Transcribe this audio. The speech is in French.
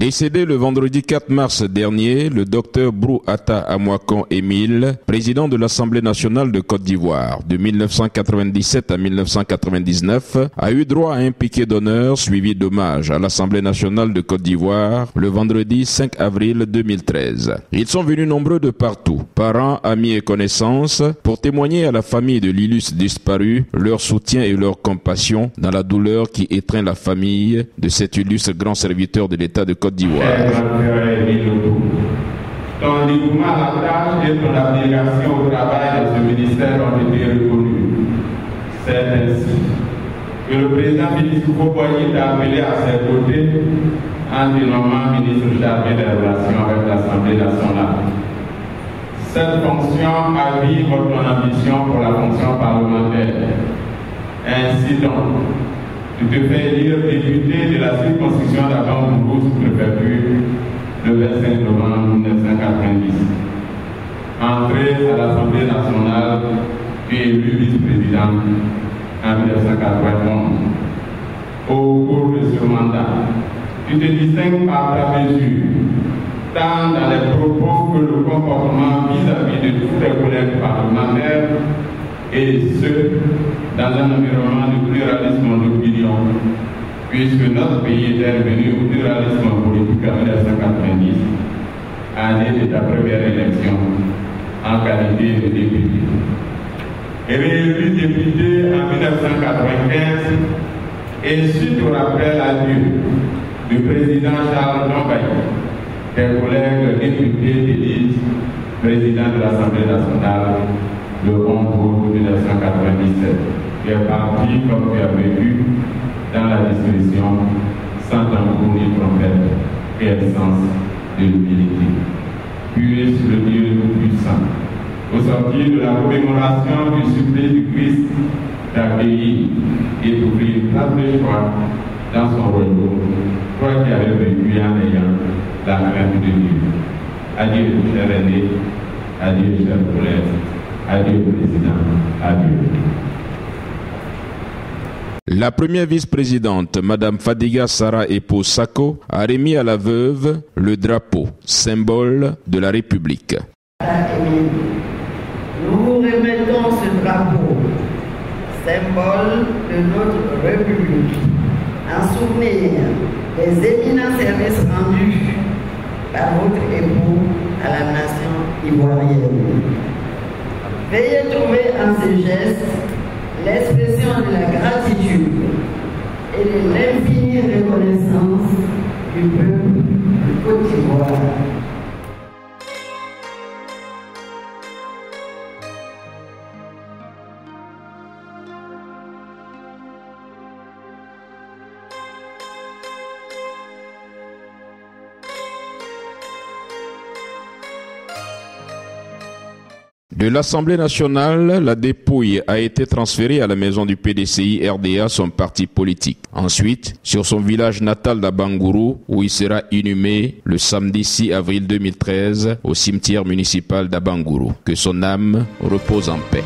Décédé le vendredi 4 mars dernier, le docteur Brou Atta Amoakon Émile, président de l'Assemblée nationale de Côte d'Ivoire de 1997 à 1999, a eu droit à un piquet d'honneur suivi d'hommage à l'Assemblée nationale de Côte d'Ivoire le vendredi 5 avril 2013. Ils sont venus nombreux de partout, parents, amis et connaissances, pour témoigner à la famille de l'illustre disparu leur soutien et leur compassion dans la douleur qui étreint la famille de cet illustre grand serviteur de l'État de Côte d'Ivoire. Ton dévouement à la tâche et ton abnégation au travail de ce ministère ont été reconnus. C'est ainsi que le président Félix Houphouët-Boigny t'a appelé à ses côtés en dénommant ministre chargé des relations avec l'Assemblée nationale. Cette fonction avive ton ambition pour la fonction parlementaire. Ainsi donc, tu te fais élire député de la circonscription d'Abangourou sous-préfecture le 25 novembre 1990. Entré à l'Assemblée nationale, tu es élu vice-président en 1991. Au cours de ce mandat, tu te distingues par ta mesure, tant dans les propos que le comportement vis-à-vis de tous tes collègues parlementaires, et ce, dans un environnement de pluralisme d'opinion, puisque notre pays est revenu au pluralisme politique en 1990, année de ta première élection en qualité de député. Réélu député en 1995 et suite au rappel à Dieu du président Charles Dombaye, tes collègues députés d'élite, président de l'Assemblée nationale, le 11 août 1997, qui est parti comme tu as vécu dans la discrétion, sans tambour ni trompette, et sens de l'humilité. Puisse le Dieu Tout-Puissant, au sortir de la commémoration du supplice du Christ, t'accueillir et t'ouvrir une place de choix dans son royaume, toi qui avais vécu en ayant la crainte de Dieu. Adieu, cher aîné, adieu, cher collègue. Adieu, président. Adieu. La première vice-présidente, Madame Fadiga Sarah Epo Sako, a remis à la veuve le drapeau, symbole de la République. Nous vous remettons ce drapeau, symbole de notre République, en souvenir des éminents services rendus par votre époux à la nation ivoirienne. Veuillez trouver en ces gestes l'expression de la gratitude et de l'infinie reconnaissance du peuple de Côte d'Ivoire. De l'Assemblée nationale, la dépouille a été transférée à la maison du PDCI RDA, son parti politique. Ensuite, sur son village natal d'Abangourou, où il sera inhumé le samedi 6 avril 2013 au cimetière municipal d'Abangourou. Que son âme repose en paix.